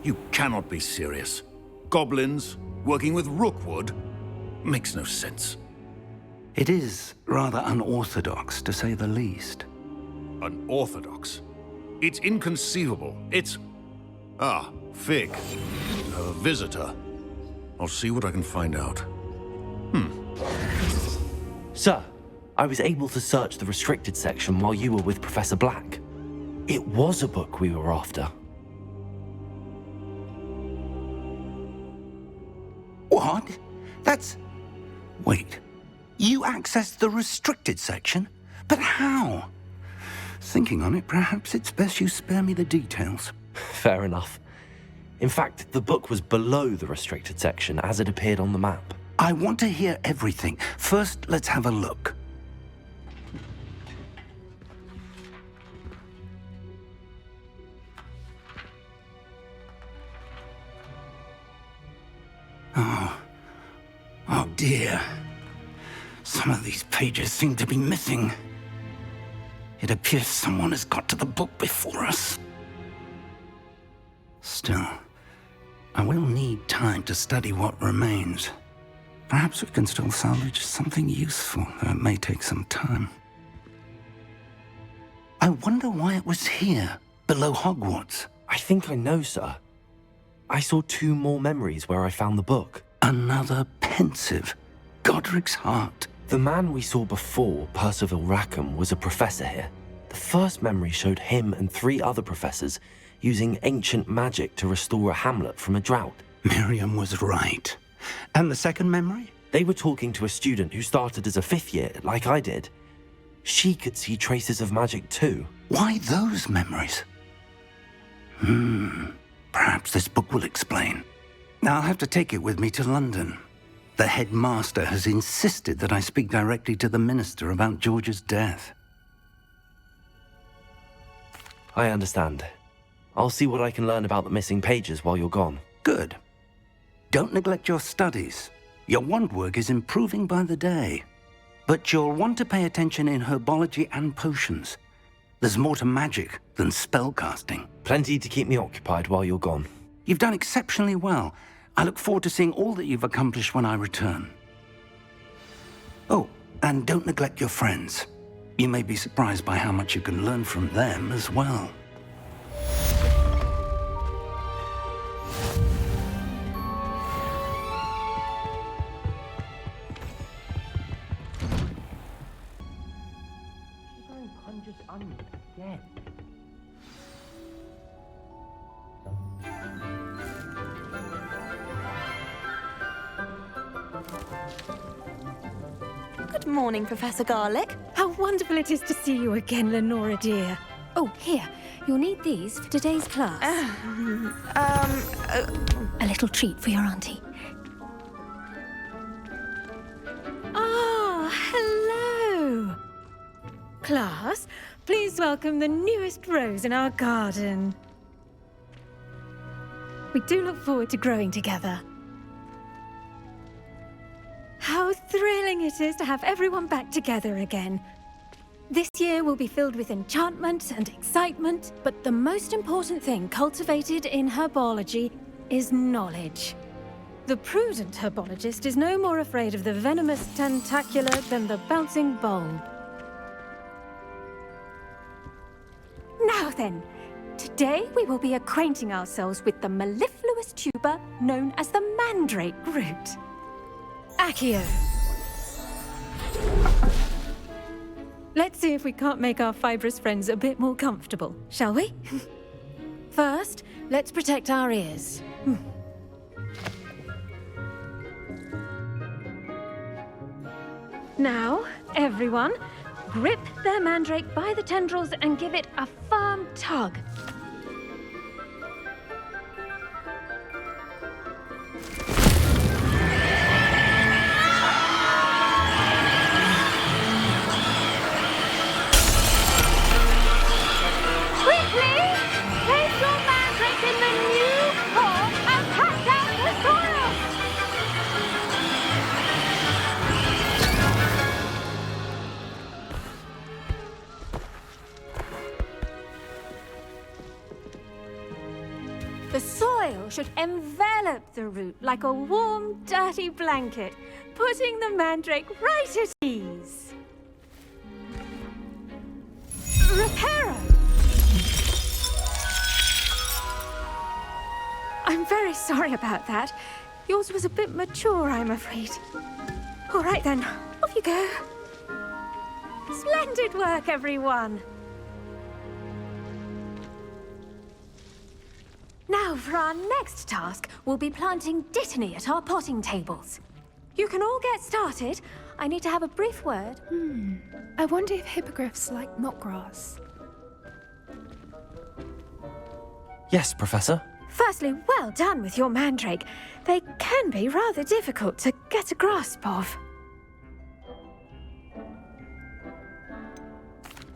You cannot be serious. Goblins working with Rookwood? Makes no sense. It is rather unorthodox, to say the least. Unorthodox? It's inconceivable. It's... Ah, Fig. A visitor. I'll see what I can find out. Sir, I was able to search the restricted section while you were with Professor Black. It was a book we were after. What? That's... Wait. You accessed the restricted section? But how? Thinking on it, perhaps it's best you spare me the details. Fair enough. In fact, the book was below the restricted section as it appeared on the map. I want to hear everything. First, let's have a look. Oh dear. Some of these pages seem to be missing. It appears someone has got to the book before us. Still, I will need time to study what remains. Perhaps we can still salvage something useful, though it may take some time. I wonder why it was here, below Hogwarts. I think I know, sir. I saw 2 more memories where I found the book. Another pensive. Godric's heart. The man we saw before, Percival Rackham, was a professor here. The first memory showed him and 3 other professors using ancient magic to restore a hamlet from a drought. Miriam was right. And the second memory? They were talking to a student who started as a 5th year, like I did. She could see traces of magic too. Why those memories? Perhaps this book will explain. Now I'll have to take it with me to London. The headmaster has insisted that I speak directly to the minister about George's death. I understand. I'll see what I can learn about the missing pages while you're gone. Good. Don't neglect your studies. Your wand work is improving by the day. But you'll want to pay attention in herbology and potions. There's more to magic than spellcasting. Plenty to keep me occupied while you're gone. You've done exceptionally well. I look forward to seeing all that you've accomplished when I return. Oh, and don't neglect your friends. You may be surprised by how much you can learn from them as well. Good morning, Professor Garlick. How wonderful it is to see you again, Lenora dear. Oh, here. You'll need these for today's class. A little treat for your auntie. Ah, hello. Class, please welcome the newest rose in our garden. We do look forward to growing together. How thrilling it is to have everyone back together again. This year will be filled with enchantment and excitement, but the most important thing cultivated in herbology is knowledge. The prudent herbologist is no more afraid of the venomous tentacular than the bouncing bulb. Now then, today we will be acquainting ourselves with the mellifluous tuber known as the mandrake root. Accio. Let's see if we can't make our fibrous friends a bit more comfortable, shall we? First, let's protect our ears. Now, everyone, grip their mandrake by the tendrils and give it a firm tug. The soil should envelop the root like a warm, dirty blanket, putting the mandrake right at ease. Reparo! I'm very sorry about that. Yours was a bit mature, I'm afraid. All right then, off you go. Splendid work, everyone! Now, for our next task, we'll be planting Dittany at our potting tables. You can all get started. I need to have a brief word. I wonder if hippogriffs like knotgrass. Yes, Professor. Firstly, well done with your mandrake. They can be rather difficult to get a grasp of.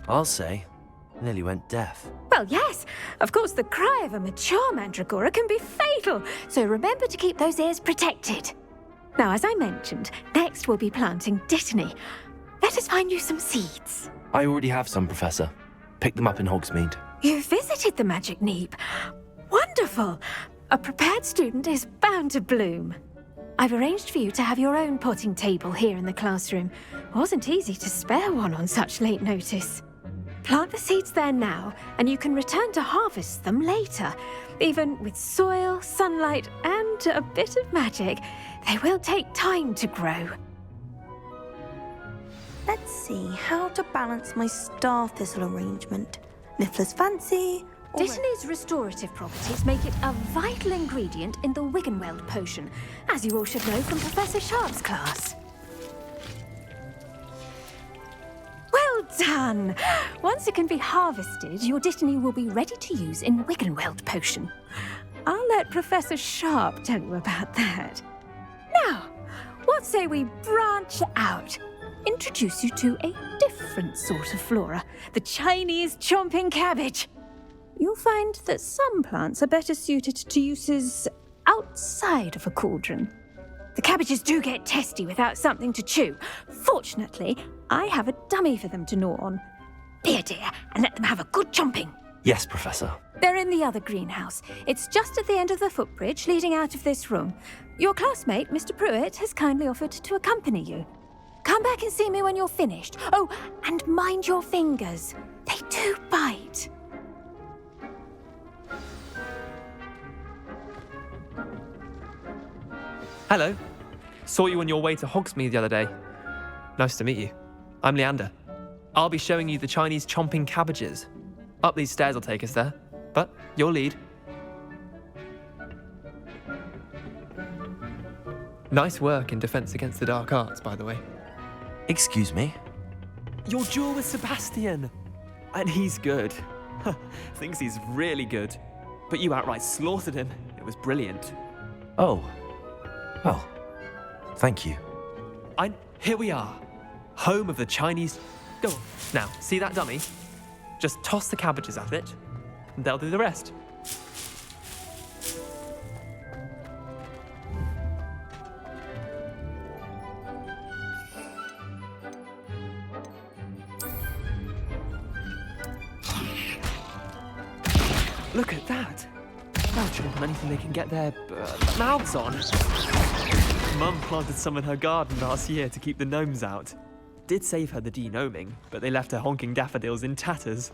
I'll say, nearly went deaf. Well, yes. Of course, the cry of a mature mandragora can be fatal, so remember to keep those ears protected. Now, as I mentioned, next we'll be planting Dittany. Let us find you some seeds. I already have some, Professor. Picked them up in Hogsmeade. You visited the Magic Neep. Wonderful! A prepared student is bound to bloom. I've arranged for you to have your own potting table here in the classroom. Wasn't easy to spare one on such late notice. Plant the seeds there now, and you can return to harvest them later. Even with soil, sunlight, and a bit of magic, they will take time to grow. Let's see how to balance my star thistle arrangement. Niffler's fancy. Dittany's restorative properties make it a vital ingredient in the Wiggenweld potion, as you all should know from Professor Sharp's class. Well done! Once it can be harvested, your Dittany will be ready to use in Wiggenweld potion. I'll let Professor Sharp tell you about that. Now, what say we branch out? Introduce you to a different sort of flora, the Chinese chomping cabbage. You'll find that some plants are better suited to uses outside of a cauldron. The cabbages do get testy without something to chew. Fortunately, I have a dummy for them to gnaw on. Here, dear, and let them have a good chomping. Yes, Professor. They're in the other greenhouse. It's just at the end of the footbridge leading out of this room. Your classmate, Mr. Pruitt, has kindly offered to accompany you. Come back and see me when you're finished. Oh, and mind your fingers. They do bite. Hello. Saw you on your way to Hogsmeade the other day. Nice to meet you. I'm Leander. I'll be showing you the Chinese chomping cabbages. Up these stairs will take us there, but your lead. Nice work in Defense Against the Dark Arts, by the way. Excuse me? Your duel with Sebastian! And he's good. Thinks he's really good. But you outright slaughtered him. It was brilliant. Oh. Well, thank you. Here we are. Home of the Chinese... Go on. Now, see that dummy? Just toss the cabbages at it, and they'll do the rest. Look at that! They'll chomp on anything they can get their mouths on. Mum planted some in her garden last year to keep the gnomes out. Did save her the de-gnoming, but they left her honking daffodils in tatters.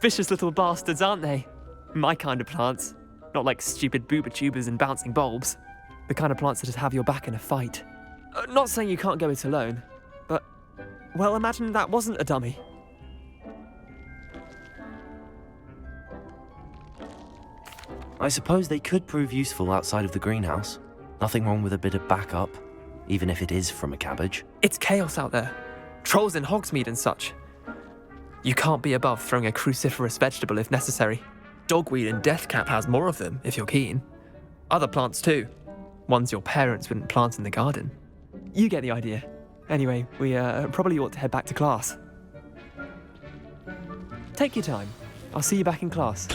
Vicious little bastards, aren't they? My kind of plants. Not like stupid booba tubers and bouncing bulbs. The kind of plants that'd have your back in a fight. Not saying you can't go it alone, but... well, imagine that wasn't a dummy. I suppose they could prove useful outside of the greenhouse. Nothing wrong with a bit of backup, even if it is from a cabbage. It's chaos out there. Trolls in Hogsmeade and such. You can't be above throwing a cruciferous vegetable if necessary. Dogweed and deathcap has more of them, if you're keen. Other plants too. Ones your parents wouldn't plant in the garden. You get the idea. Anyway, we probably ought to head back to class. Take your time. I'll see you back in class.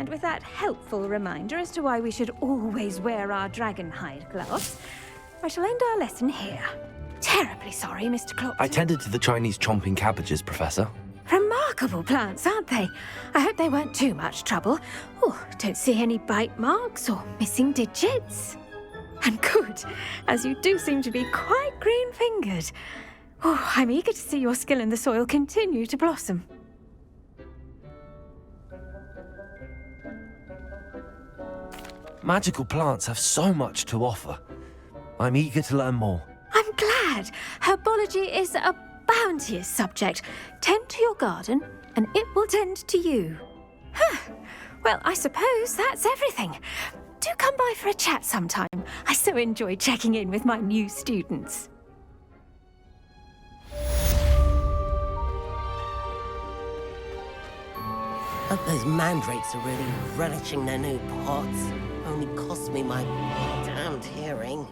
And with that helpful reminder as to why we should always wear our dragon hide gloves, I shall end our lesson here. Terribly sorry, Mr. Clopton. I tended to the Chinese chomping cabbages, Professor. Remarkable plants, aren't they? I hope they weren't too much trouble. Oh, don't see any bite marks or missing digits. And good, as you do seem to be quite green-fingered. Oh, I'm eager to see your skill in the soil continue to blossom. Magical plants have so much to offer. I'm eager to learn more. I'm glad. Herbology is a bounteous subject. Tend to your garden, and it will tend to you. Well, I suppose that's everything. Do come by for a chat sometime. I so enjoy checking in with my new students. Hope those mandrakes are really relishing their new pots. Only cost me my damned hearing.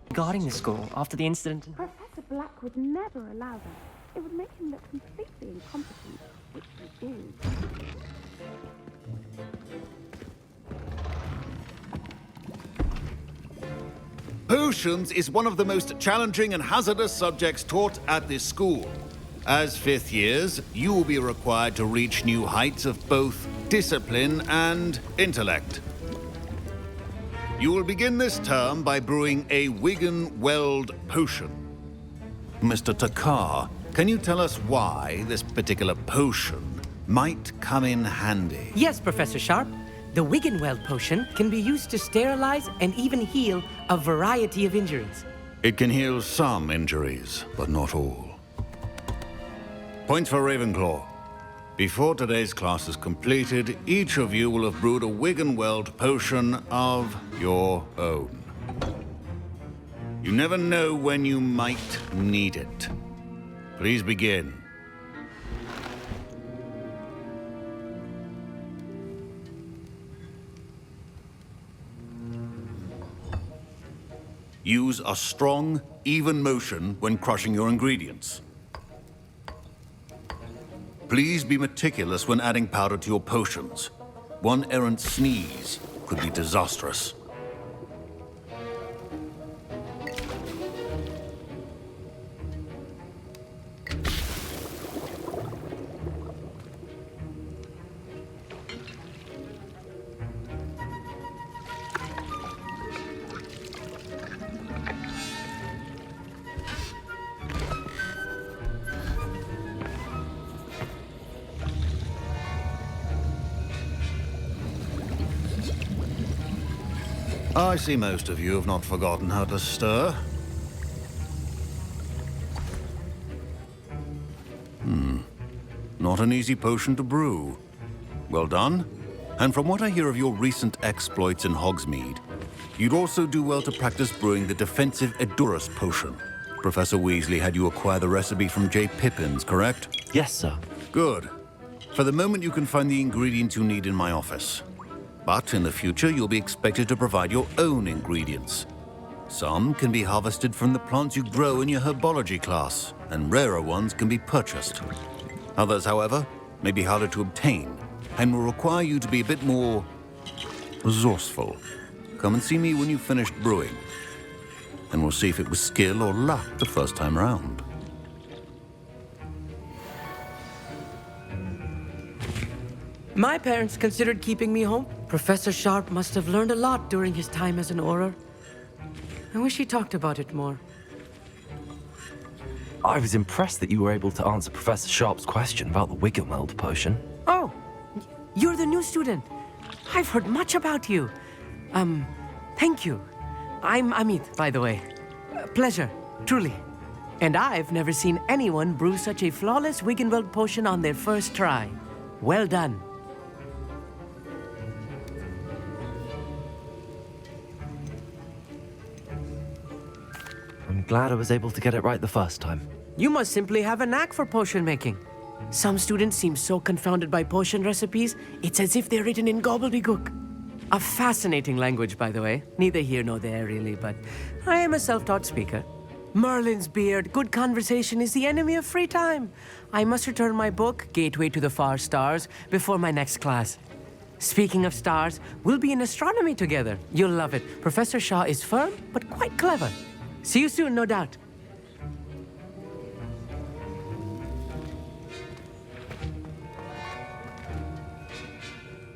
Regarding the school, after the incident... Professor Black would never allow that. It would make him look completely incompetent, which he is. Potions is one of the most challenging and hazardous subjects taught at this school. As fifth years, you will be required to reach new heights of both discipline and intellect. You will begin this term by brewing a Wiggenweld potion. Mr. Takar, can you tell us why this particular potion might come in handy? Yes, Professor Sharp. The Wiggenweld potion can be used to sterilize and even heal a variety of injuries. It can heal some injuries, but not all. Points for Ravenclaw. Before today's class is completed, each of you will have brewed a Wiggenweld potion of your own. You never know when you might need it. Please begin. Use a strong, even motion when crushing your ingredients. Please be meticulous when adding powder to your potions. One errant sneeze could be disastrous. I see most of you have not forgotten how to stir. Not an easy potion to brew. Well done. And from what I hear of your recent exploits in Hogsmeade, you'd also do well to practice brewing the defensive Edurus potion. Professor Weasley had you acquire the recipe from J. Pippins, correct? Yes, sir. Good. For the moment, you can find the ingredients you need in my office. But in the future, you'll be expected to provide your own ingredients. Some can be harvested from the plants you grow in your herbology class, and rarer ones can be purchased. Others, however, may be harder to obtain, and will require you to be a bit more resourceful. Come and see me when you've finished brewing, and we'll see if it was skill or luck the first time round. My parents considered keeping me home. Professor Sharp must have learned a lot during his time as an Auror. I wish he talked about it more. I was impressed that you were able to answer Professor Sharp's question about the Wiggenweld potion. Oh, you're the new student. I've heard much about you. Thank you. I'm Amit, by the way. Pleasure, truly. And I've never seen anyone brew such a flawless Wiggenweld potion on their first try. Well done. I'm glad I was able to get it right the first time. You must simply have a knack for potion making. Some students seem so confounded by potion recipes, it's as if they're written in gobbledygook. A fascinating language, by the way. Neither here nor there, really, but I am a self-taught speaker. Merlin's beard, good conversation is the enemy of free time. I must return my book, Gateway to the Far Stars, before my next class. Speaking of stars, we'll be in astronomy together. You'll love it. Professor Shah is firm, but quite clever. See you soon, no doubt.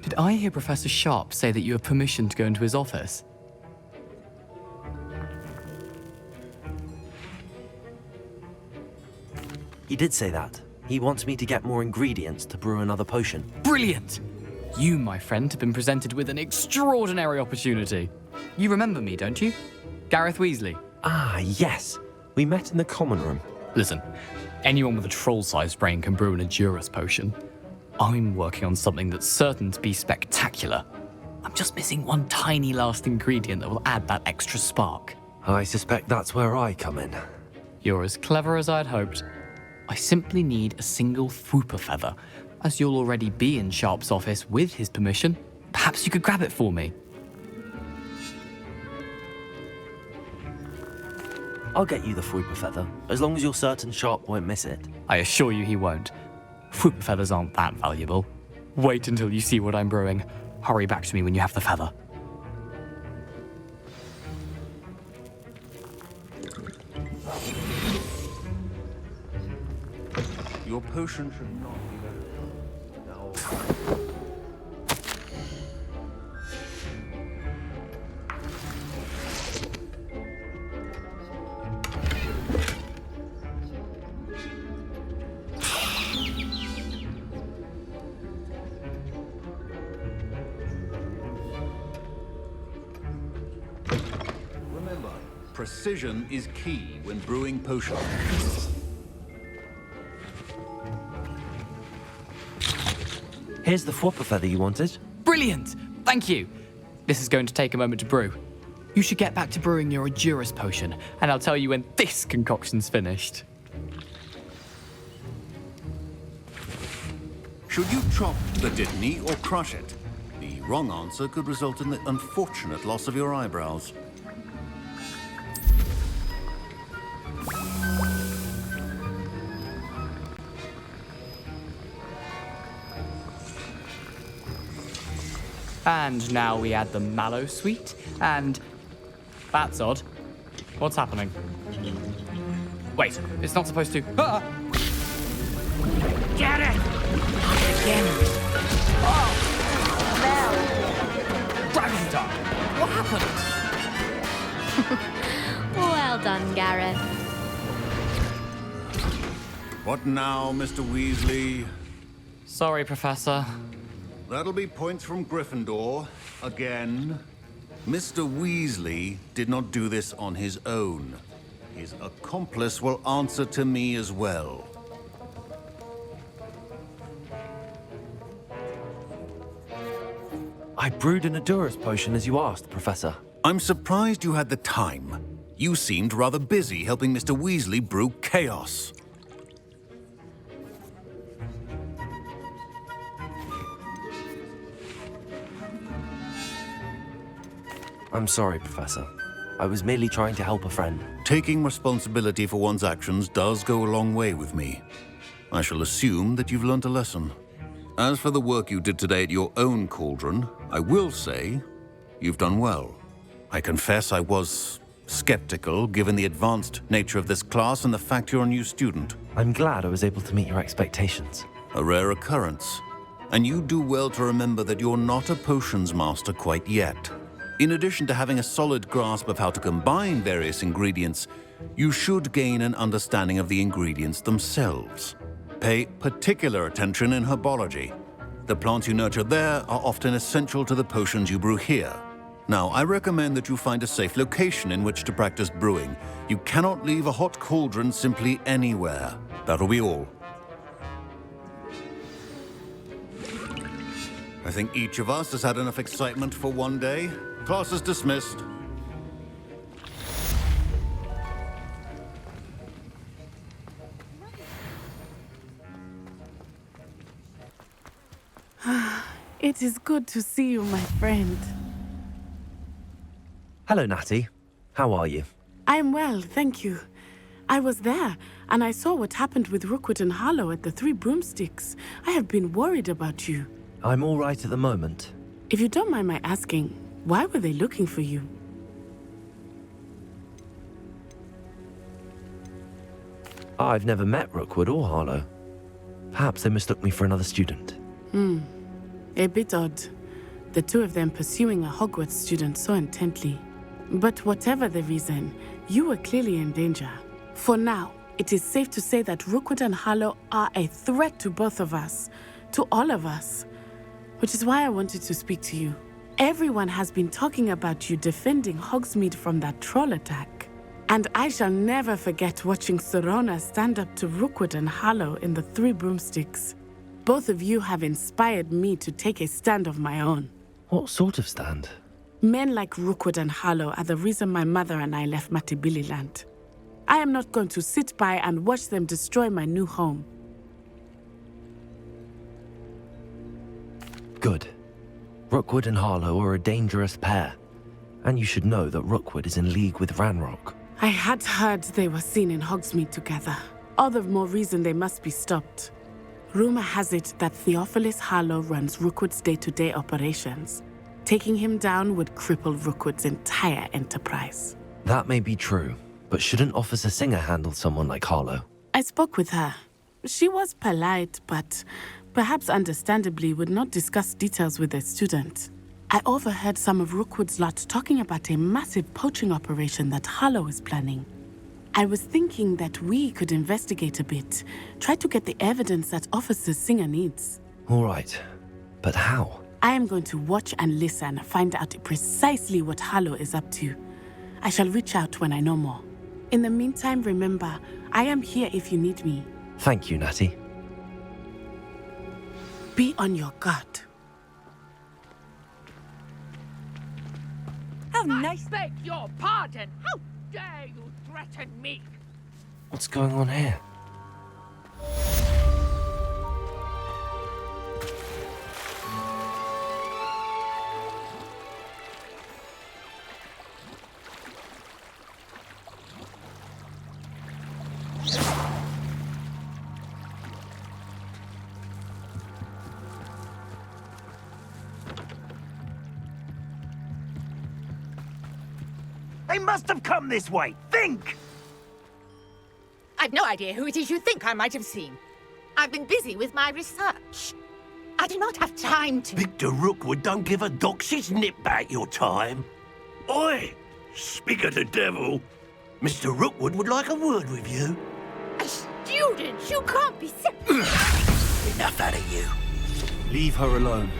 Did I hear Professor Sharp say that you have permission to go into his office? He did say that. He wants me to get more ingredients to brew another potion. Brilliant! You, my friend, have been presented with an extraordinary opportunity. You remember me, don't you? Gareth Weasley. Ah, yes. We met in the common room. Listen, anyone with a troll-sized brain can brew an Edurus potion. I'm working on something that's certain to be spectacular. I'm just missing one tiny last ingredient that will add that extra spark. I suspect that's where I come in. You're as clever as I'd hoped. I simply need a single Fwooper feather. As you'll already be in Sharp's office with his permission, perhaps you could grab it for me. I'll get you the Fwooper feather, as long as you're certain Sharp won't miss it. I assure you he won't. Fwooper feathers aren't that valuable. Wait until you see what I'm brewing. Hurry back to me when you have the feather. Your potion should not be very now. Remember, precision is key when brewing potions. Here's the Fwooper feather you wanted. Brilliant! Thank you! This is going to take a moment to brew. You should get back to brewing your Edurus potion, and I'll tell you when this concoction's finished. Should you chop the Dittany or crush it? The wrong answer could result in the unfortunate loss of your eyebrows. And now we add the mallow sweet, and... That's odd. What's happening? Wait, it's not supposed to... Ah! Get it! Again. Oh! Gravity dog! What happened? Well done, Gareth. What now, Mr. Weasley? Sorry, Professor. That'll be points from Gryffindor, again. Mr. Weasley did not do this on his own. His accomplice will answer to me as well. I brewed an Edurus potion as you asked, Professor. I'm surprised you had the time. You seemed rather busy helping Mr. Weasley brew chaos. I'm sorry, Professor. I was merely trying to help a friend. Taking responsibility for one's actions does go a long way with me. I shall assume that you've learnt a lesson. As for the work you did today at your own cauldron, I will say you've done well. I confess I was skeptical, given the advanced nature of this class and the fact you're a new student. I'm glad I was able to meet your expectations. A rare occurrence. And you do well to remember that you're not a potions master quite yet. In addition to having a solid grasp of how to combine various ingredients, you should gain an understanding of the ingredients themselves. Pay particular attention in herbology. The plants you nurture there are often essential to the potions you brew here. Now, I recommend that you find a safe location in which to practice brewing. You cannot leave a hot cauldron simply anywhere. That'll be all. I think each of us has had enough excitement for one day. Class is dismissed. It is good to see you, my friend. Hello, Natty. How are you? I'm well, thank you. I was there, and I saw what happened with Rookwood and Harlow at the Three Broomsticks. I have been worried about you. I'm all right at the moment. If you don't mind my asking, why were they looking for you? I've never met Rookwood or Harlow. Perhaps they mistook me for another student. A bit odd. The two of them pursuing a Hogwarts student so intently. But whatever the reason, you were clearly in danger. For now, it is safe to say that Rookwood and Harlow are a threat to both of us. To all of us. Which is why I wanted to speak to you. Everyone has been talking about you defending Hogsmeade from that troll attack. And I shall never forget watching Serona stand up to Rookwood and Harlow in the Three Broomsticks. Both of you have inspired me to take a stand of my own. What sort of stand? Men like Rookwood and Harlow are the reason my mother and I left Matibili land. I am not going to sit by and watch them destroy my new home. Good. Rookwood and Harlow are a dangerous pair. And you should know that Rookwood is in league with Ranrock. I had heard they were seen in Hogsmeade together. All the more reason they must be stopped. Rumor has it that Theophilus Harlow runs Rookwood's day-to-day operations. Taking him down would cripple Rookwood's entire enterprise. That may be true, but shouldn't Officer Singer handle someone like Harlow? I spoke with her. She was polite, but perhaps understandably would not discuss details with a student. I overheard some of Rookwood's lot talking about a massive poaching operation that Harlow is planning. I was thinking that we could investigate a bit, try to get the evidence that Officer Singer needs. All right, but how? I am going to watch and listen, find out precisely what Harlow is up to. I shall reach out when I know more. In the meantime, remember, I am here if you need me. Thank you, Natty. Be on your guard. How nice. I beg your pardon. How dare you threaten me? What's going on here? They must have come this way. Think! I've no idea who it is you think I might have seen. I've been busy with my research. I do not have time to... Victor Rookwood don't give a doxy's nip back your time. Oi! Speak of the devil. Mr. Rookwood would like a word with you. A student? You can't be serious. Enough out of you. Leave her alone.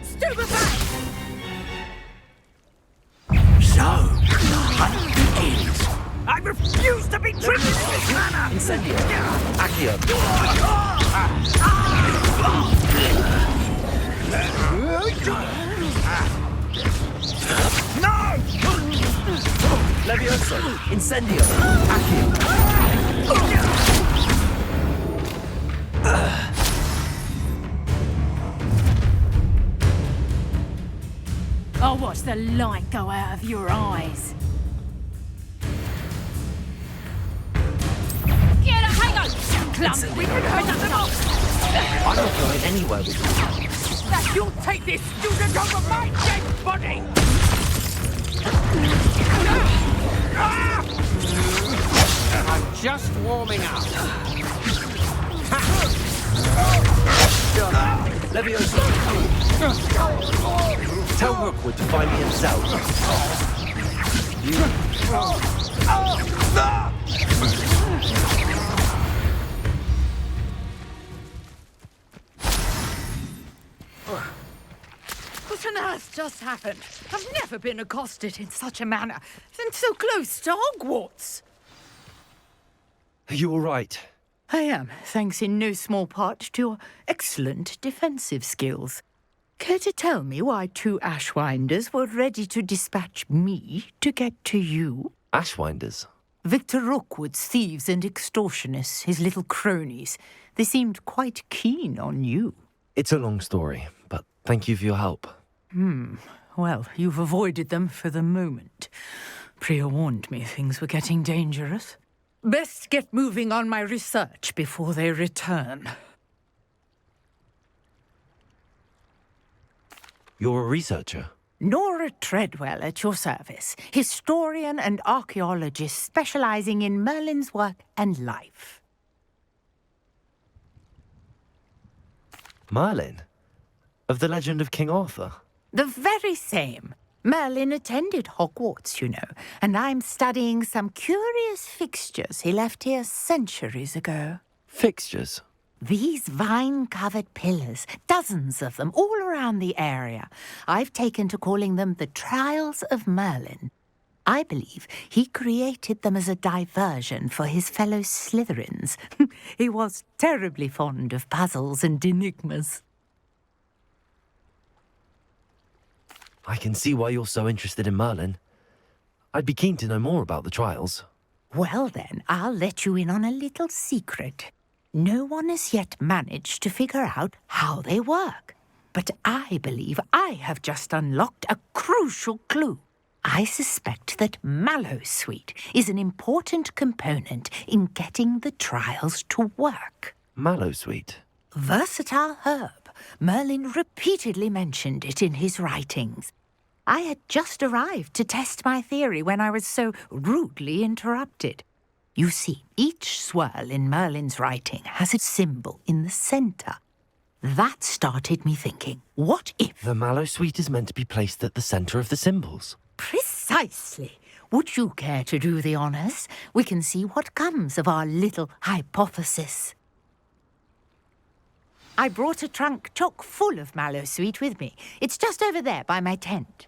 Stupefy! So, the hunt begins. I refuse to be treated in this manner! Incendio! Accio! No! Levioso! Incendio! Accio! I'll watch the light go out of your eyes. Get up, hang on! Clumsy! We can hurt them all! I'm not going anywhere with you. That you'll take this student over my dead body! I'm just warming up. Levioso! Tell Rookwood to find me himself. What on earth just happened? I've never been accosted in such a manner, and so close to Hogwarts. Are you all right? I am, thanks in no small part to your excellent defensive skills. Care to tell me why two Ashwinders were ready to dispatch me to get to you? Ashwinders? Victor Rookwood's thieves and extortionists, his little cronies. They seemed quite keen on you. It's a long story, but thank you for your help. Well, you've avoided them for the moment. Priya warned me things were getting dangerous. Best get moving on my research before they return. You're a researcher? Nora Treadwell at your service, historian and archaeologist specializing in Merlin's work and life. Merlin? Of the legend of King Arthur? The very same. Merlin attended Hogwarts, you know, and I'm studying some curious fixtures he left here centuries ago. Fixtures? These vine-covered pillars, dozens of them, all around the area. I've taken to calling them the Trials of Merlin. I believe he created them as a diversion for his fellow Slytherins. He was terribly fond of puzzles and enigmas. I can see why you're so interested in Merlin. I'd be keen to know more about the trials. Well then, I'll let you in on a little secret. No one has yet managed to figure out how they work. But I believe I have just unlocked a crucial clue. I suspect that Mallowsweet is an important component in getting the trials to work. Mallowsweet? Versatile herb. Merlin repeatedly mentioned it in his writings. I had just arrived to test my theory when I was so rudely interrupted. You see, each swirl in Merlin's writing has a symbol in the centre. That started me thinking, what if... The Mallowsweet is meant to be placed at the centre of the symbols. Precisely. Would you care to do the honours? We can see what comes of our little hypothesis. I brought a trunk chock full of Mallowsweet with me. It's just over there by my tent.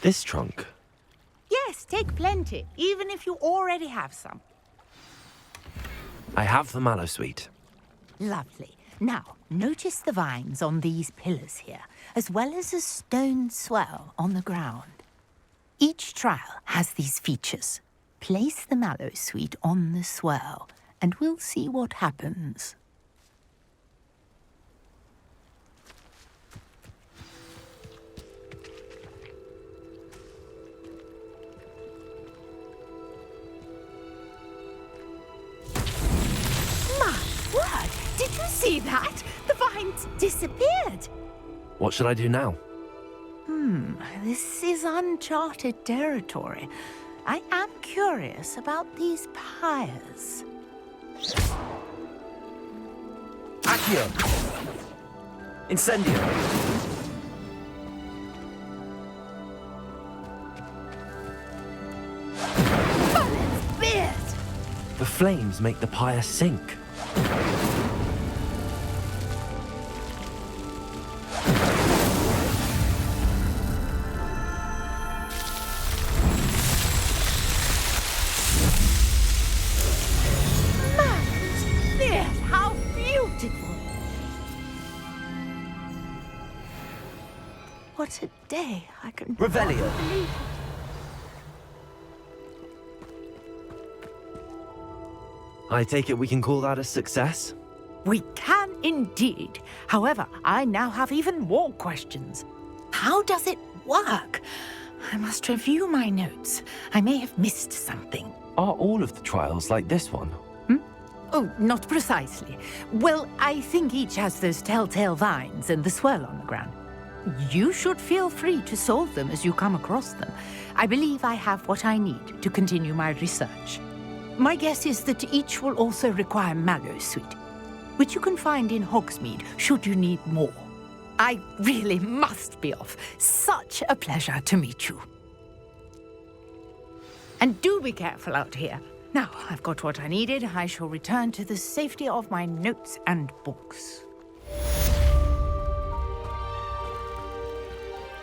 This trunk? Yes, take plenty, even if you already have some. I have the Mallowsweet. Lovely. Now, notice the vines on these pillars here, as well as a stone swell on the ground. Each trial has these features. Place the Mallowsweet on the swell, and we'll see what happens. Did you see that? The vines disappeared. What should I do now? This is uncharted territory. I am curious about these pyres. Accio! Incendio! Merlin's beard! The flames make the pyre sink. What a day. I can... Revelio. I take it we can call that a success? We can indeed. However, I now have even more questions. How does it work? I must review my notes. I may have missed something. Are all of the trials like this one? Oh, not precisely. Well, I think each has those telltale vines and the swirl on the ground. You should feel free to solve them as you come across them. I believe I have what I need to continue my research. My guess is that each will also require Mallowsweet, which you can find in Hogsmeade should you need more. I really must be off. Such a pleasure to meet you. And do be careful out here. Now, I've got what I needed. I shall return to the safety of my notes and books.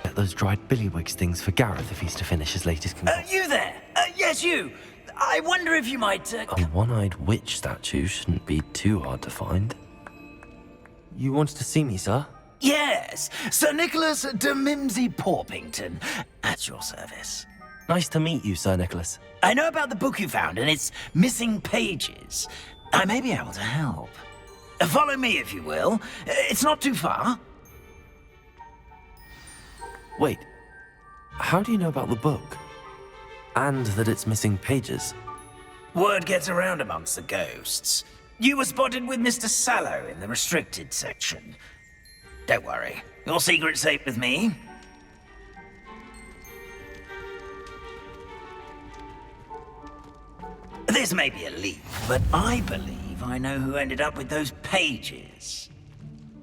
Get those dried billywigs things for Gareth if he's to finish his latest concoction. You there? Yes, you. I wonder if you might... A one-eyed witch statue shouldn't be too hard to find. You wanted to see me, sir? Yes, Sir Nicholas de Mimsy Porpington, at your service. Nice to meet you, Sir Nicholas. I know about the book you found and its missing pages. I may be able to help. Follow me, if you will. It's not too far. Wait, how do you know about the book? And that it's missing pages? Word gets around amongst the ghosts. You were spotted with Mr. Sallow in the restricted section. Don't worry, your secret's safe with me. This may be a leap, but I believe I know who ended up with those pages.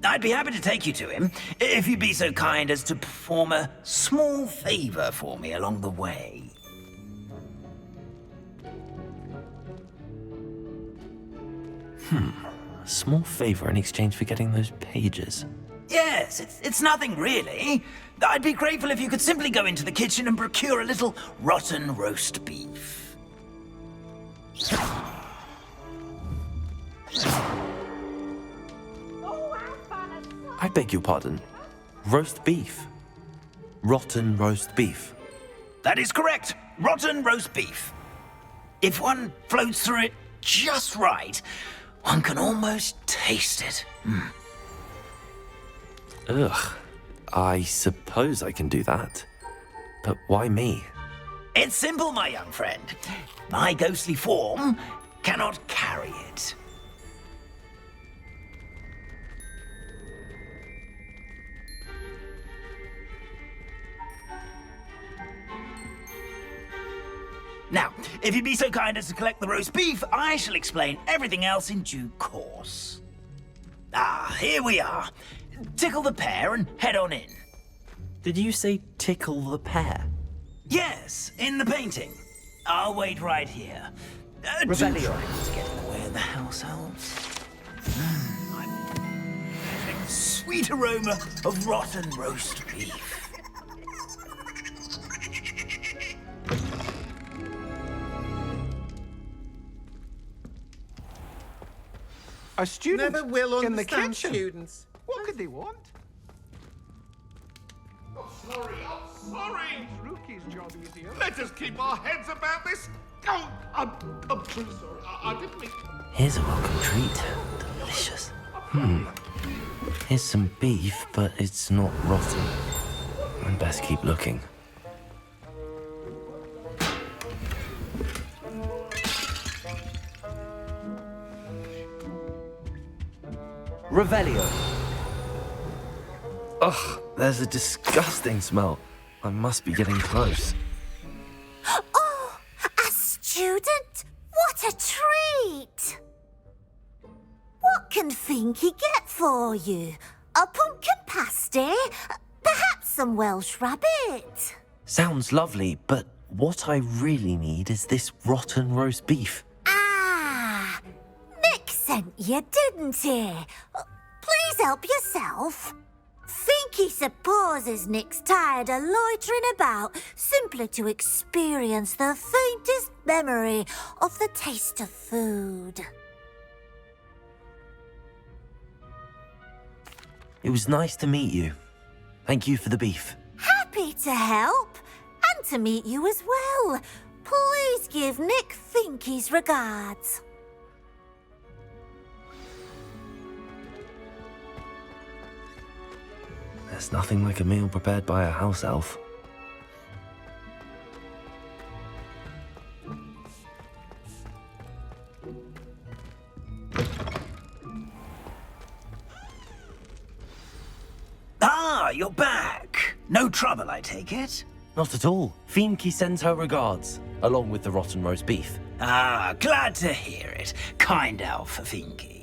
I'd be happy to take you to him, if you'd be so kind as to perform a small favor for me along the way. A small favor in exchange for getting those pages. Yes, it's nothing really. I'd be grateful if you could simply go into the kitchen and procure a little rotten roast beef. I beg your pardon. Roast beef. Rotten roast beef. That is correct. Rotten roast beef. If one floats through it just right, one can almost taste it. Ugh. I suppose I can do that. But why me? It's simple, my young friend. My ghostly form cannot carry it. Now, if you'd be so kind as to collect the roast beef, I shall explain everything else in due course. Ah, here we are. Tickle the pear and head on in. Did you say tickle the pear? Yes, in the painting. I'll wait right here. Do try not to get in the way of the house elves. The sweet aroma of rotten roast beef. A student Never will in the understand kitchen. students. What could they want? I'm sorry. Rookie's job easier. Let us keep our heads about this. Oh, I'm too sorry. I didn't mean... Here's a welcome treat. Delicious. Here's some beef, but it's not rotten. I'd best keep looking. Revelio. Ugh, there's a disgusting smell. I must be getting close. Oh, a student? What a treat! What can Finky get for you? A pumpkin pasty? Perhaps some Welsh rabbit? Sounds lovely, but what I really need is this rotten roast beef. Ah, Nick sent you, didn't he? Please help yourself. Finky supposes Nick's tired of loitering about simply to experience the faintest memory of the taste of food. It was nice to meet you. Thank you for the beef. Happy to help, and to meet you as well. Please give Nick Finky's regards. There's nothing like a meal prepared by a house elf. Ah, you're back. No trouble, I take it? Not at all. Fienke sends her regards, along with the rotten roast beef. Ah, glad to hear it. Kind elf, Finky.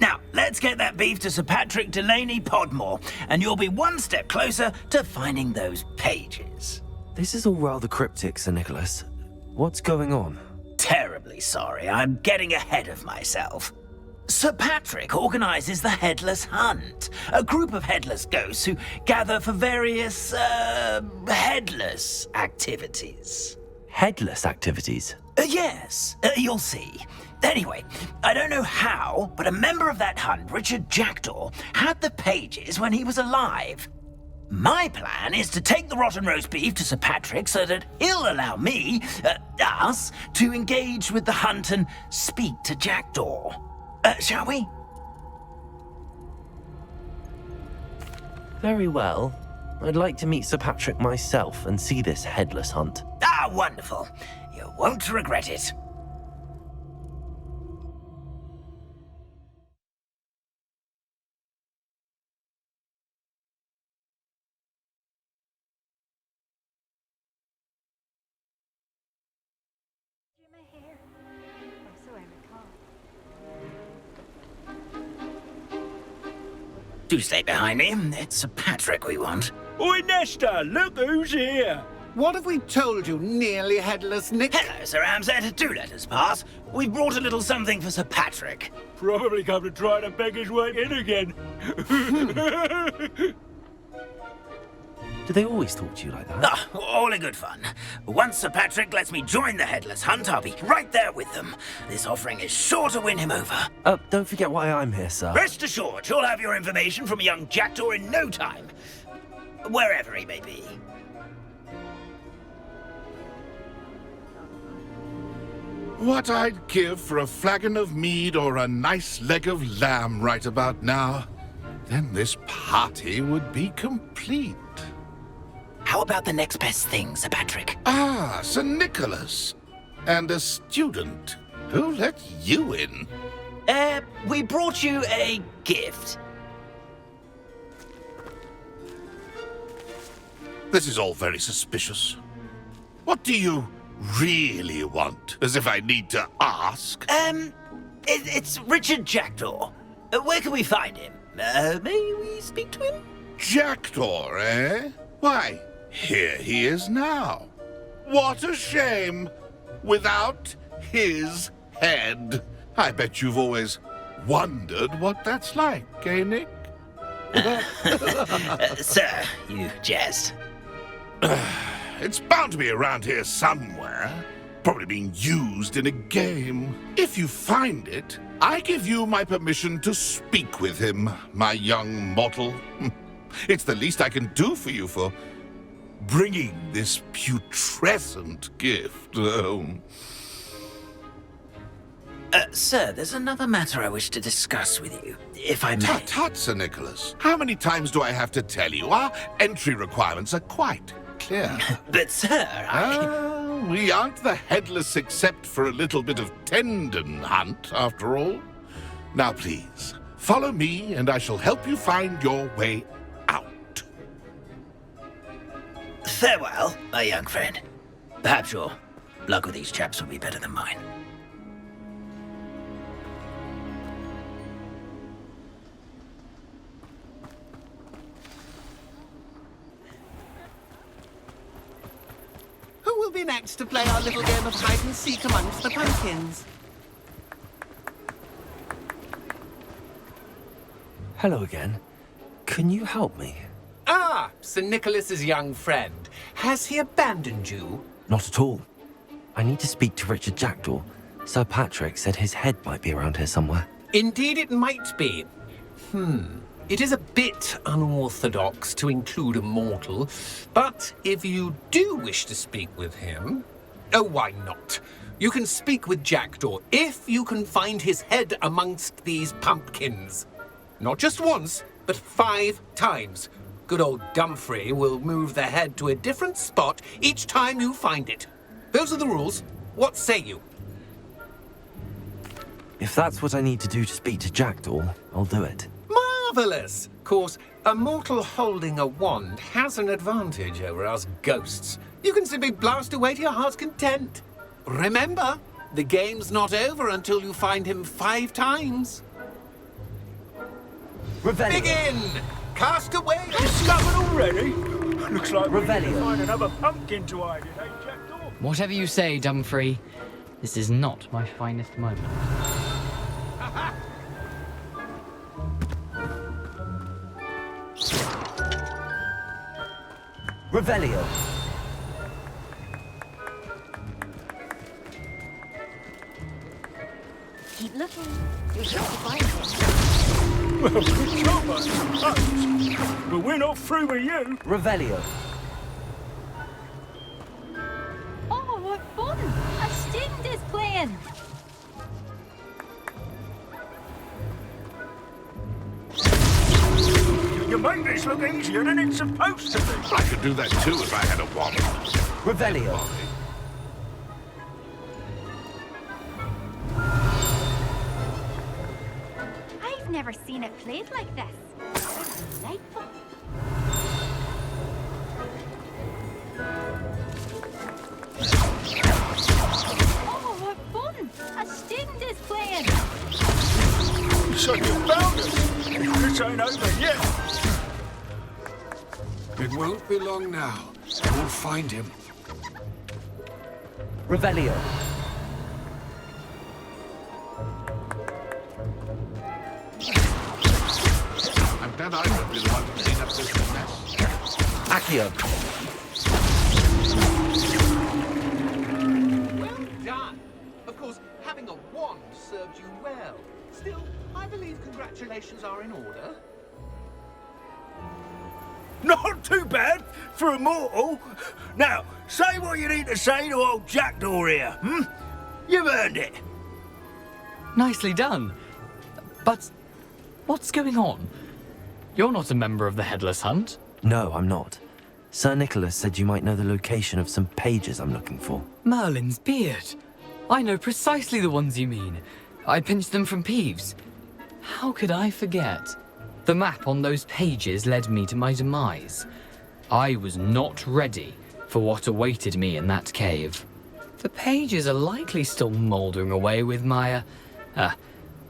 Now, let's get that beef to Sir Patrick Delaney Podmore, and you'll be one step closer to finding those pages. This is all rather cryptic, Sir Nicholas. What's going on? Terribly sorry, I'm getting ahead of myself. Sir Patrick organises the Headless Hunt, a group of headless ghosts who gather for various, headless activities. Headless activities? Yes, you'll see. Anyway, I don't know how, but a member of that hunt, Richard Jackdaw, had the pages when he was alive. My plan is to take the rotten roast beef to Sir Patrick so that he'll allow me, us, to engage with the hunt and speak to Jackdaw. Shall we? Very well. I'd like to meet Sir Patrick myself and see this headless hunt. Ah, wonderful. You won't regret it. Do stay behind me. It's Sir Patrick we want. Oi, Nesta, look who's here. What have we told you, nearly headless Nick? Hello, Sir Ramsed. Do let us pass. We've brought a little something for Sir Patrick. Probably come to try to beg his way in again. Do they always talk to you like that? Ah, all in good fun. Once Sir Patrick lets me join the Headless Hunt, I'll be right there with them. This offering is sure to win him over. Don't forget why I'm here, sir. Rest assured, you'll have your information from young Jackdaw in no time. Wherever he may be. What I'd give for a flagon of mead or a nice leg of lamb right about now. Then this party would be complete. How about the next best thing, Sir Patrick? Ah, Sir Nicholas. And a student. Who let you in? We brought you a gift. This is all very suspicious. What do you really want? As if I need to ask. It's Richard Jackdaw. Where can we find him? May we speak to him? Jackdaw, eh? Why, here he is now. What a shame. Without his head. I bet you've always wondered what that's like, eh, Nick? Sir, you jest. It's bound to be around here somewhere. Probably being used in a game. If you find it, I give you my permission to speak with him, my young mortal. It's the least I can do for you for bringing this putrescent gift home. Sir, there's another matter I wish to discuss with you, if I may. Tut, tut, Sir Nicholas. How many times do I have to tell you? Our entry requirements are quite clear. But, sir, we aren't the headless except for a little bit of tendon hunt, after all. Now, please, follow me, and I shall help you find your way out. Farewell, my young friend. Perhaps your luck with these chaps will be better than mine. Who will be next to play our little game of hide and seek amongst the pumpkins? Hello again. Can you help me? Ah, Sir Nicholas's young friend. Has he abandoned you? Not at all. I need to speak to Richard Jackdaw. Sir Patrick said his head might be around here somewhere. Indeed it might be. It is a bit unorthodox to include a mortal, but if you do wish to speak with him, oh, why not? You can speak with Jackdaw if you can find his head amongst these pumpkins. Not just once, but 5 times. Good old Dumfrey will move the head to a different spot each time you find it. Those are the rules. What say you? If that's what I need to do to speak to Jackdaw, I'll do it. Marvellous! Of course, a mortal holding a wand has an advantage over us ghosts. You can simply blast away to your heart's content. Remember, the game's not over until you find him 5 times. Revelio. Begin! Cast away! Discovered already? Looks like we need to Revelio. find another pumpkin to hide in, eh, Jackdaw? Whatever you say, Dumfrey. This is not my finest moment. Revelio. Keep looking. You're sure to find it. Well, good job, I suppose. But we're not through with you. Revelio. Oh, what fun! A student is playing. You made this look easier than it's supposed to be. I could do that too if I had a wand. Revelio. I've never seen it played like this. It's delightful. Oh, what fun! A student is playing. So you found us. It's ain't over yet. It won't be long now. You'll find him. Revelio. I'm glad I won't be the one to clean up this mess. Accio. Well done. Of course, having a wand served you well. Still, I believe congratulations are in order. Not too bad for a mortal. Now, say what you need to say to old Jackdaw here, hmm? You've earned it. Nicely done. But what's going on? You're not a member of the Headless Hunt. No, I'm not. Sir Nicholas said you might know the location of some pages I'm looking for. Merlin's beard. I know precisely the ones you mean. I pinched them from Peeves. How could I forget? The map on those pages led me to my demise. I was not ready for what awaited me in that cave. The pages are likely still mouldering away with my,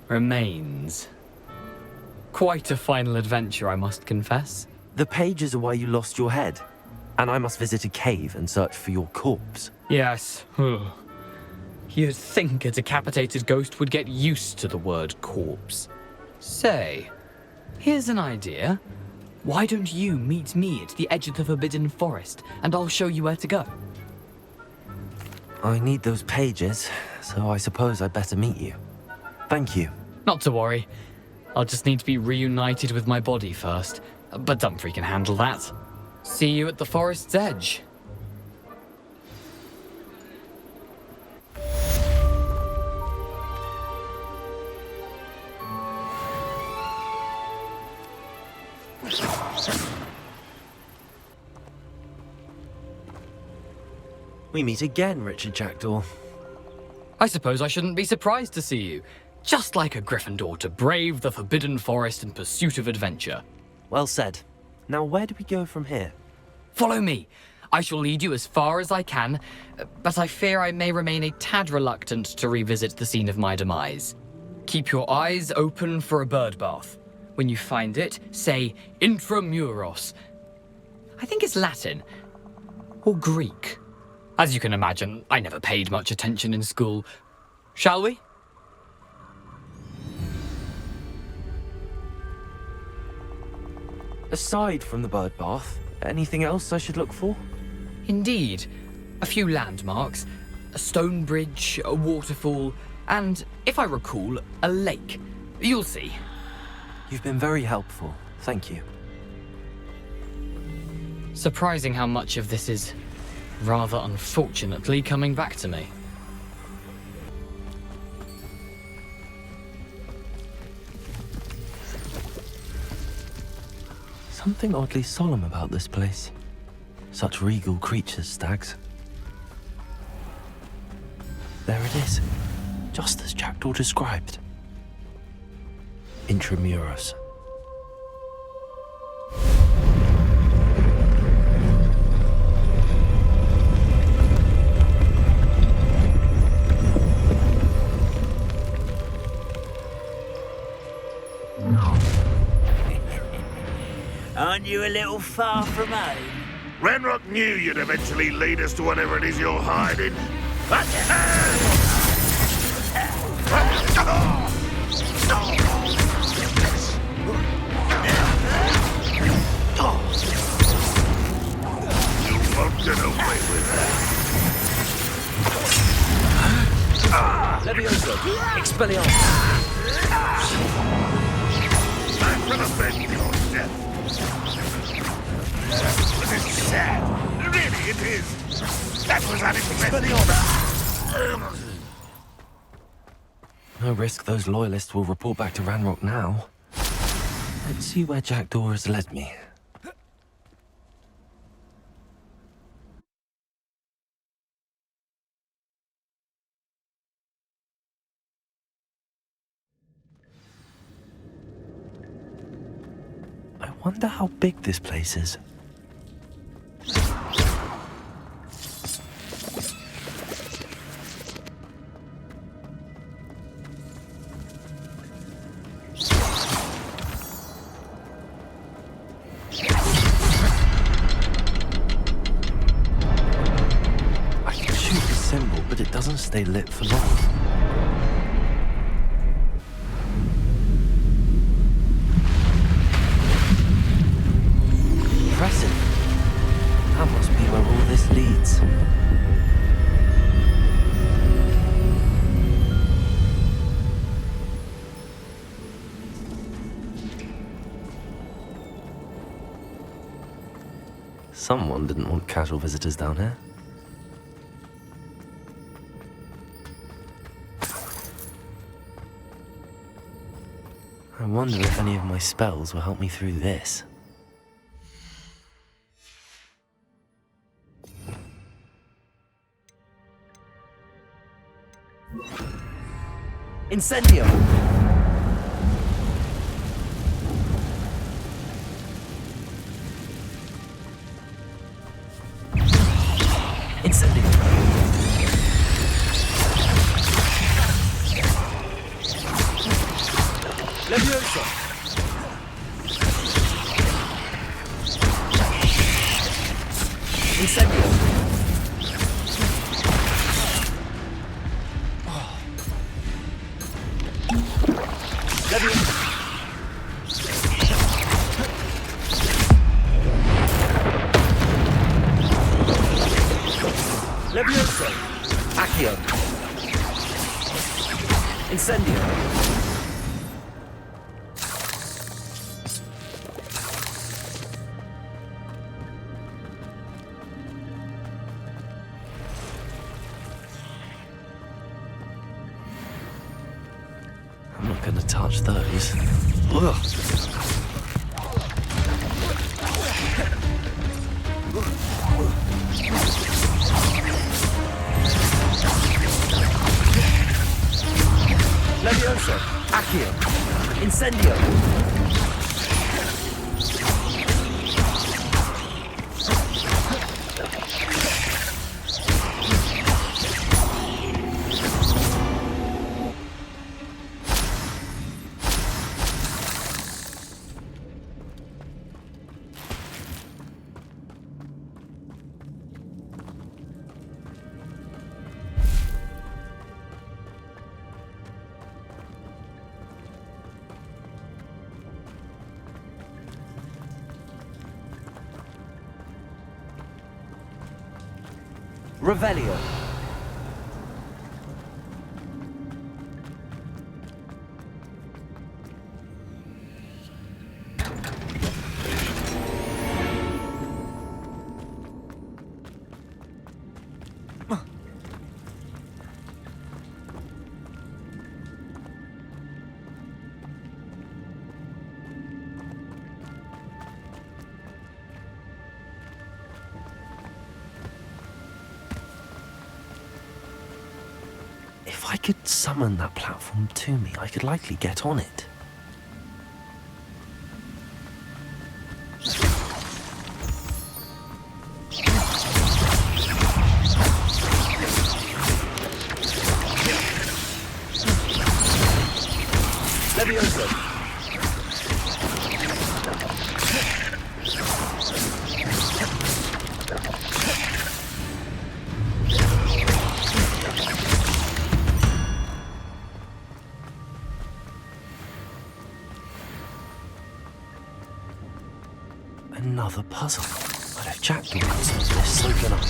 remains. Quite a final adventure, I must confess. The pages are why you lost your head, and I must visit a cave and search for your corpse. Yes. You'd think a decapitated ghost would get used to the word corpse. Say, here's an idea. Why don't you meet me at the edge of the Forbidden Forest, and I'll show you where to go? I need those pages, so I suppose I'd better meet you. Thank you. Not to worry. I'll just need to be reunited with my body first, but Dumfries can handle that. See you at the forest's edge. We meet again, Richard Jackdaw. I suppose I shouldn't be surprised to see you. Just like a Gryffindor to brave the Forbidden Forest in pursuit of adventure. Well said. Now where do we go from here? Follow me. I shall lead you as far as I can, but I fear I may remain a tad reluctant to revisit the scene of my demise. Keep your eyes open for a bird bath. When you find it, say intramuros. I think it's Latin. Or Greek. As you can imagine, I never paid much attention in school. Shall we? Aside from the bird bath, anything else I should look for? Indeed. A few landmarks, a stone bridge, a waterfall, and, if I recall, a lake. You'll see. You've been very helpful. Thank you. Surprising how much of this is, rather unfortunately, coming back to me. Something oddly solemn about this place. Such regal creatures, stags. There it is, just as Jackdaw described. Intramuros. Aren't you a little far from home? Ranrock knew you'd eventually lead us to whatever it is you're hiding. You won't get away with that. Levioso! Expelliarmus! I'm gonna bend your death. But it's sad. Really, it is. That was unexpected. No risk those loyalists will report back to Ranrock now. Let's see where Jackdaw has led me. I wonder how big this place is. won't stay lit for long. Impressive. That must be where all this leads. Someone didn't want casual visitors down here. I wonder if any of my spells will help me through this. Incendio! Incendio! Leviosa! Incendio! Leviosa! Leviosa! Accio! Incendio! I'm not going to touch those. Ugh. Leviosa! Accio! Incendio! Revelio. If I could summon that platform to me, I could likely get on it. Leviosa! Another puzzle. I'd have Jackdaw got some of this soaking up.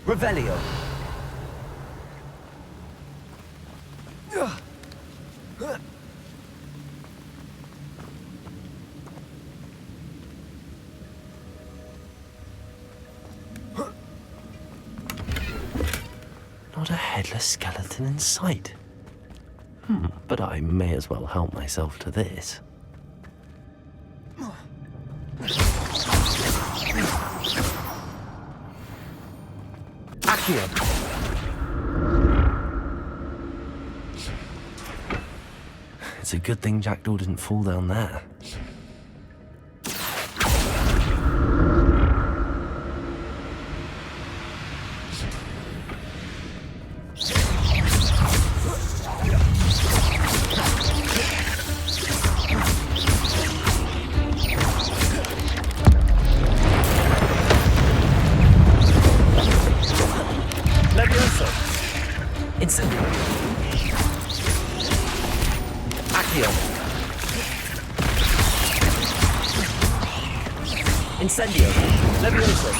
Revelio. a skeleton in sight. But I may as well help myself to this. Accio! It's a good thing Jackdaw didn't fall down there. Incendio! Levioso!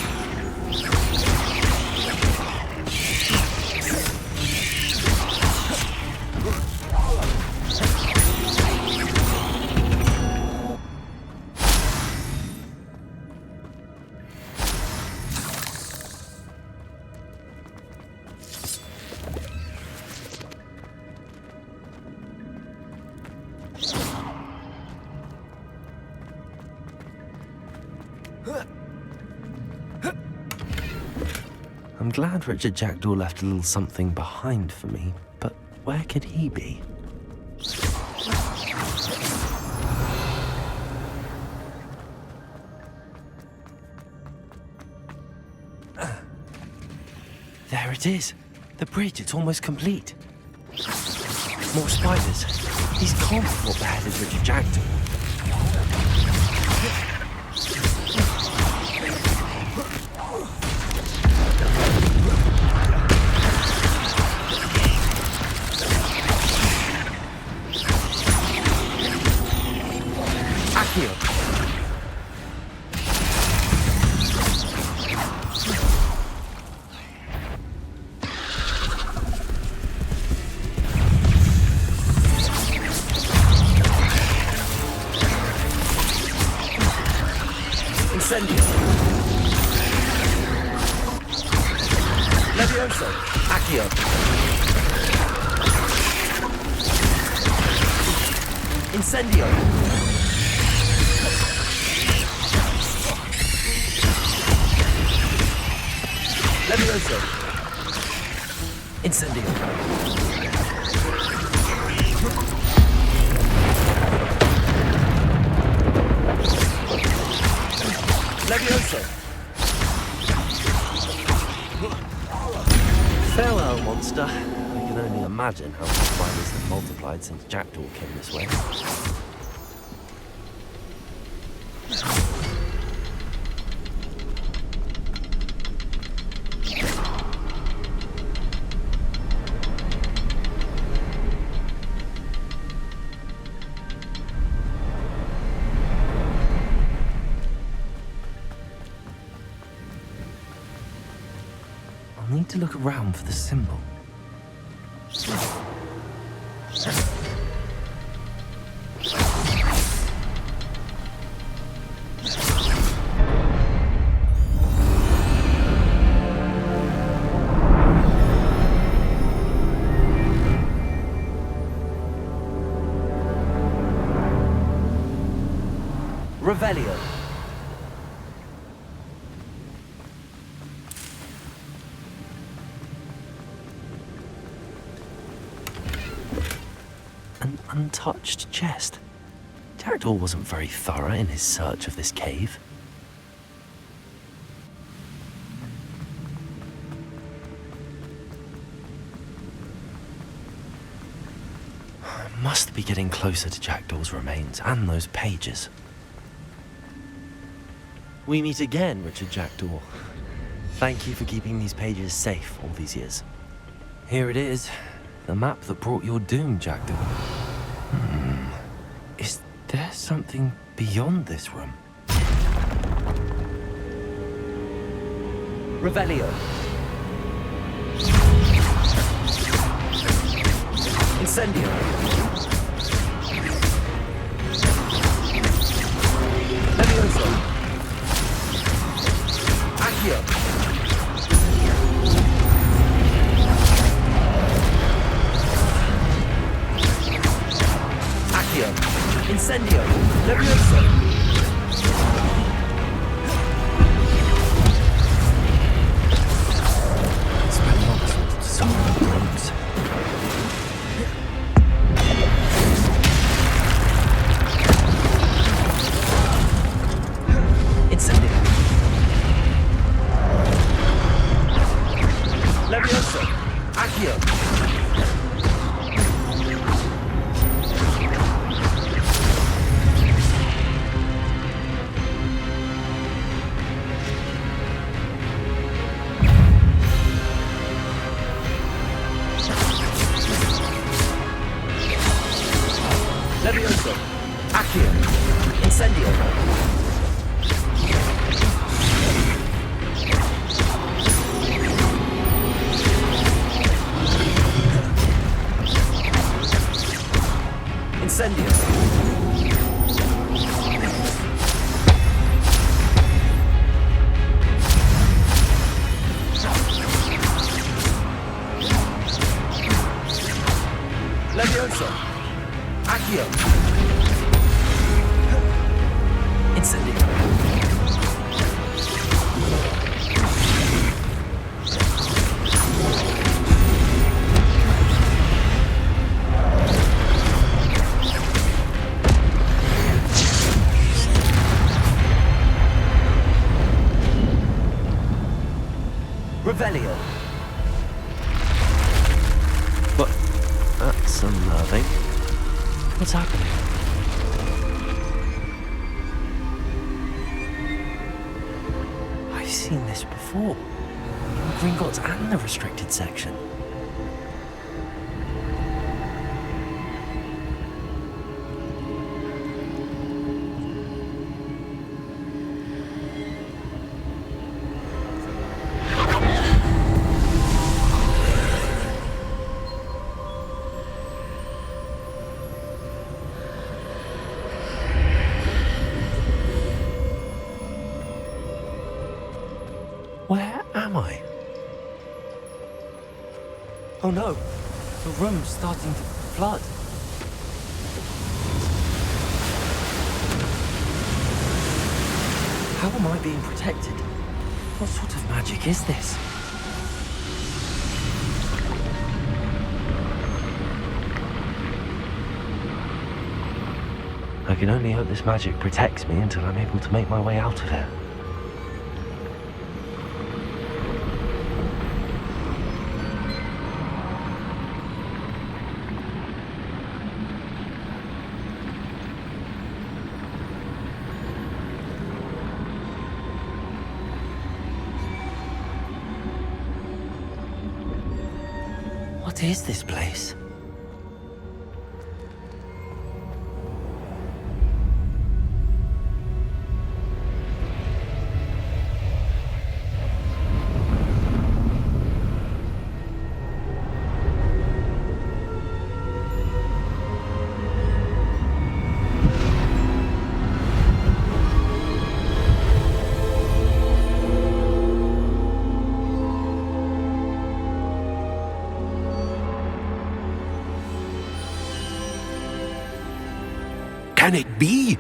I'm glad Richard Jackdaw left a little something behind for me, but where could he be? There it is. The bridge, it's almost complete. More spiders. These can't be what beheaded Richard Jackdaw. Incendio! Levioso! Accio! Incendio! Levioso! Incendio! Levioso! Farewell, monster. I can only imagine how many spiders have multiplied since Jackdaw came this way. I'll need to look around for the symbol. Revelio. An untouched chest. Jackdaw wasn't very thorough in his search of this cave. I must be getting closer to Jackdaw's remains and those pages. We meet again, Richard Jackdaw. Thank you for keeping these pages safe all these years. Here it is. The map that brought your doom, Jackdaw. Is there something beyond this room? Revelio. Incendio. Levioso. Accio. Accio! Incendio! Levioso! Levioso! Accio! Levioso! Accio! Incendio! Incendio! Levioso! Accio! Incendio! Revelio. But that's unnerving. What's happening? I've seen this before. In Gringotts and the restricted section. Where am I? Oh no, the room's starting to flood. How am I being protected? What sort of magic is this? I can only hope this magic protects me until I'm able to make my way out of here. What is this place? Can it be?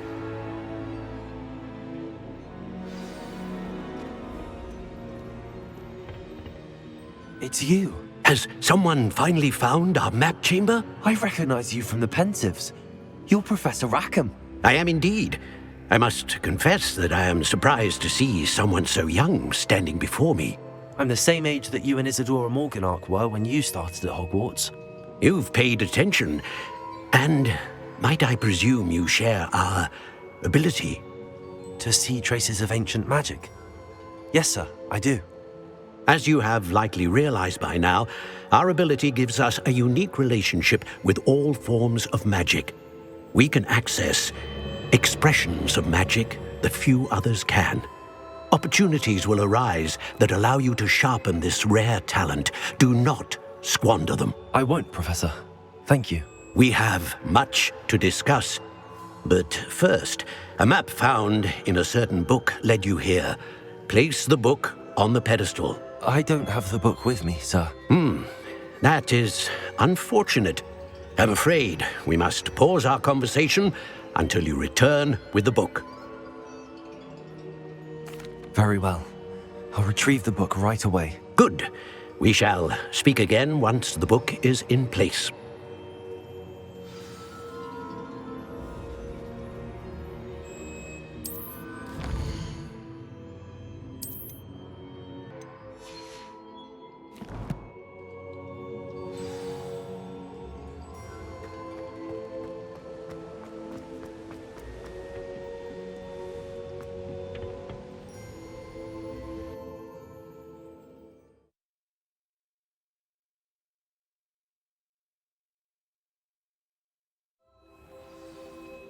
It's you. Has someone finally found our map chamber? I recognize you from the Pensives. You're Professor Rackham. I am indeed. I must confess that I am surprised to see someone so young standing before me. I'm the same age that you and Isadora Morganach were when you started at Hogwarts. You've paid attention, and might I presume you share our ability? To see traces of ancient magic? Yes, sir, I do. As you have likely realized by now, our ability gives us a unique relationship with all forms of magic. We can access expressions of magic that few others can. Opportunities will arise that allow you to sharpen this rare talent. Do not squander them. I won't, Professor. Thank you. We have much to discuss. But first, a map found in a certain book led you here. Place the book on the pedestal. I don't have the book with me, sir. That is unfortunate. I'm afraid we must pause our conversation until you return with the book. Very well. I'll retrieve the book right away. Good. We shall speak again once the book is in place.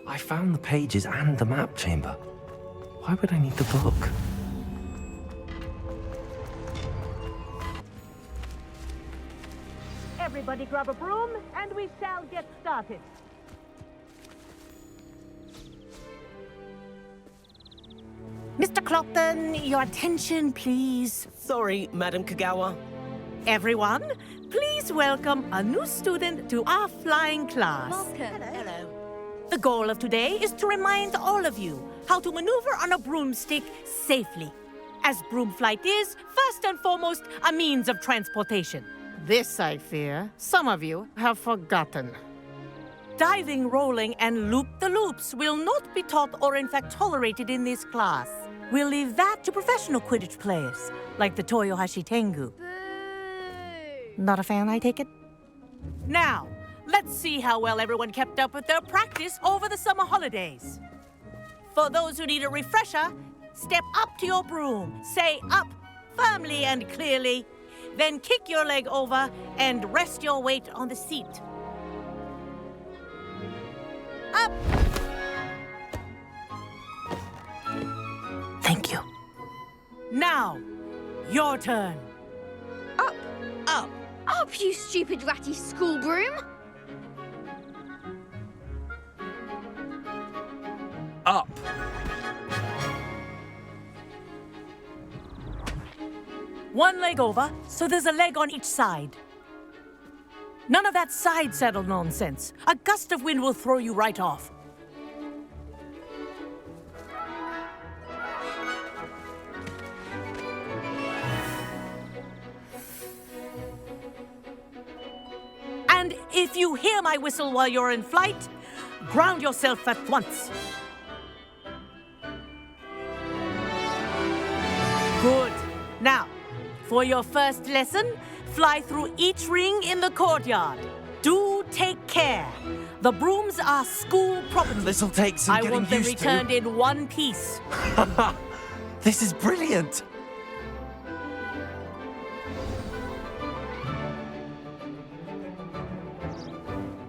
I found the pages and the map chamber. Why would I need the book? Everybody grab a broom, and we shall get started. Mr. Clopton, your attention, please. Sorry, Madam Kagawa. Everyone, please welcome a new student to our flying class. Welcome. Hello. The goal of today is to remind all of you how to maneuver on a broomstick safely, as broom flight is, first and foremost, a means of transportation. This, I fear, some of you have forgotten. Diving, rolling, and loop-the-loops will not be taught or in fact tolerated in this class. We'll leave that to professional Quidditch players, like the Toyohashi Tengu. Not a fan, I take it? Now, let's see how well everyone kept up with their practice over the summer holidays. For those who need a refresher, step up to your broom, say up firmly and clearly, then kick your leg over and rest your weight on the seat. Up! Thank you. Now, your turn. Up. Up. Up, you stupid ratty school broom. Up. One leg over, so there's a leg on each side. None of that side saddle nonsense. A gust of wind will throw you right off. And if you hear my whistle while you're in flight, ground yourself at once. Good. Now, for your first lesson, fly through each ring in the courtyard. Do take care. The brooms are school property. This'll take some getting I want them used to. returned in one piece. This is brilliant.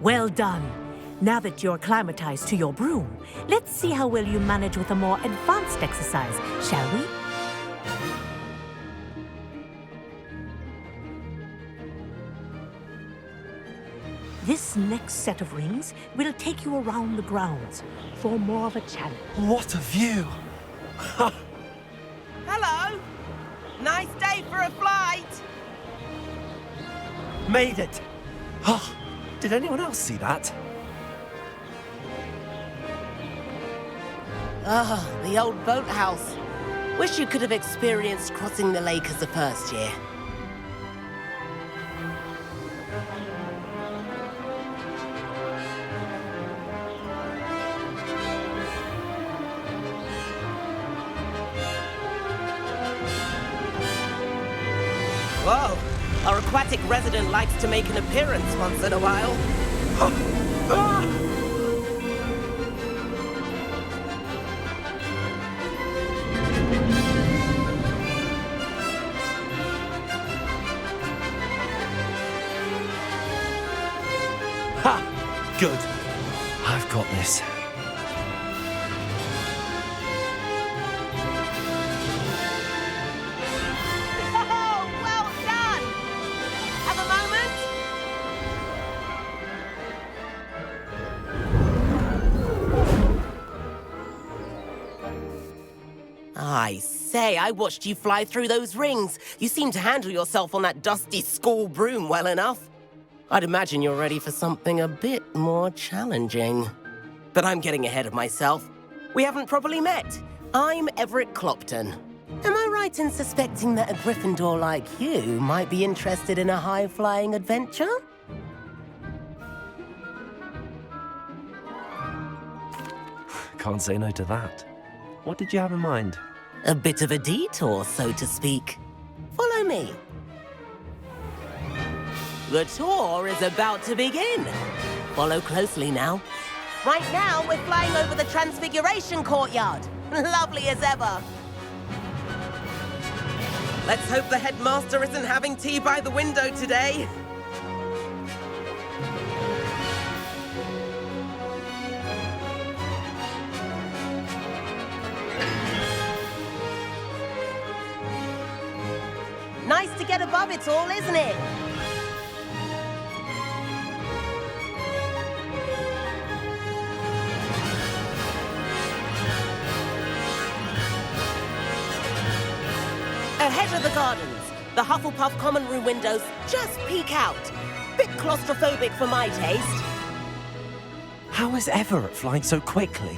Well done. Now that you're acclimatized to your broom, let's see how well you manage with a more advanced exercise, shall we? This next set of rings will take you around the grounds for more of a challenge. What a view! Hello. Nice day for a flight. Made it! Oh, did anyone else see that? Ah, the old boathouse. Wish you could have experienced crossing the lake as a first year. Whoa! Our aquatic resident likes to make an appearance once in a while. Ha! Good. I've got this. Well done! Have a moment? I say, I watched you fly through those rings. You seem to handle yourself on that dusty school broom well enough. I'd imagine you're ready for something a bit more challenging. But I'm getting ahead of myself. We haven't properly met. I'm Everett Clopton. Am I right in suspecting that a Gryffindor like you might be interested in a high-flying adventure? Can't say no to that. What did you have in mind? A bit of a detour, so to speak. Follow me. The tour is about to begin. Follow closely now. Right now, we're flying over the Transfiguration Courtyard. Lovely as ever. Let's hope the headmaster isn't having tea by the window today. Nice to get above it all, isn't it? Ahead of the gardens, the Hufflepuff common room windows just peek out. Bit claustrophobic for my taste. How is Everett flying so quickly?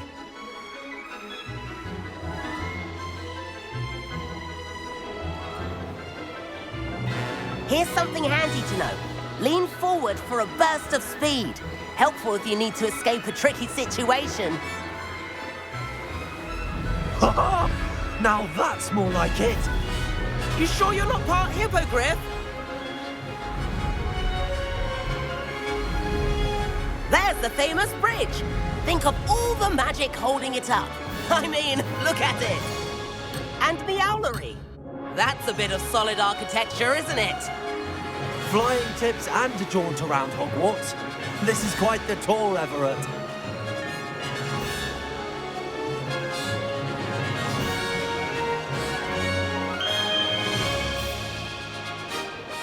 Here's something handy to know. Lean forward for a burst of speed. Helpful if you need to escape a tricky situation. Now that's more like it. You sure you're not part hippogriff? There's the famous bridge. Think of all the magic holding it up. I mean, look at it. And the owlery. That's a bit of solid architecture, isn't it? Flying tips and a jaunt around Hogwarts. This is quite the tour, Everett.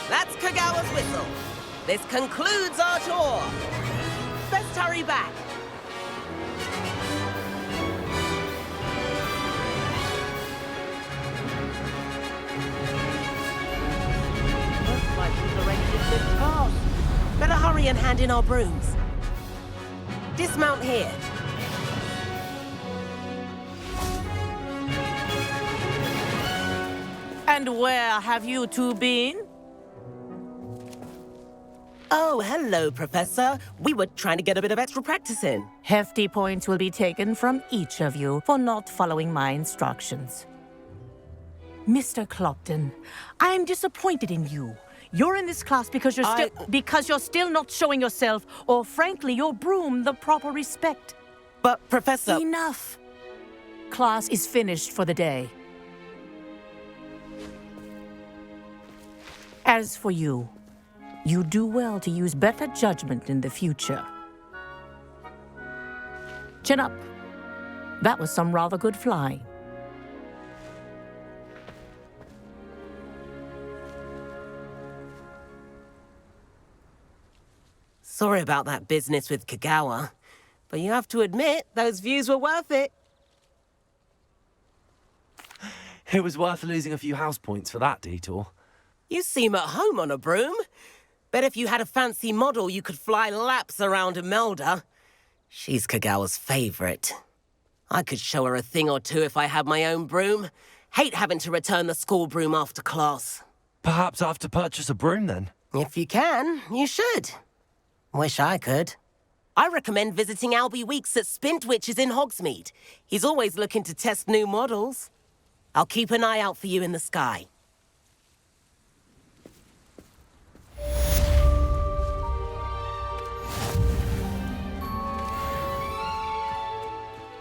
That's Kagawa's whistle. This concludes our tour. Best hurry back. Looks like we've arranged it this fast. Better hurry and hand in our brooms. Dismount here. And where have you two been? Oh, hello, Professor. We were trying to get a bit of extra practice in. Hefty points will be taken from each of you for not following my instructions. Mr. Clopton, I am disappointed in you. You're in this class because you're still not showing yourself, or frankly, your broom the proper respect. But, Professor... Enough. Class is finished for the day. As for you, you do well to use better judgment in the future. Chin up. That was some rather good flying. Sorry about that business with Kagawa, but you have to admit, those views were worth it. It was worth losing a few house points for that detour. You seem at home on a broom. Bet if you had a fancy model, you could fly laps around Imelda. She's Kagawa's favorite. I could show her a thing or two if I had my own broom. Hate having to return the school broom after class. Perhaps I have to purchase a broom then? If you can, you should. Wish I could. I recommend visiting Albie Weeks at Spintwitches in Hogsmeade. He's always looking to test new models. I'll keep an eye out for you in the sky.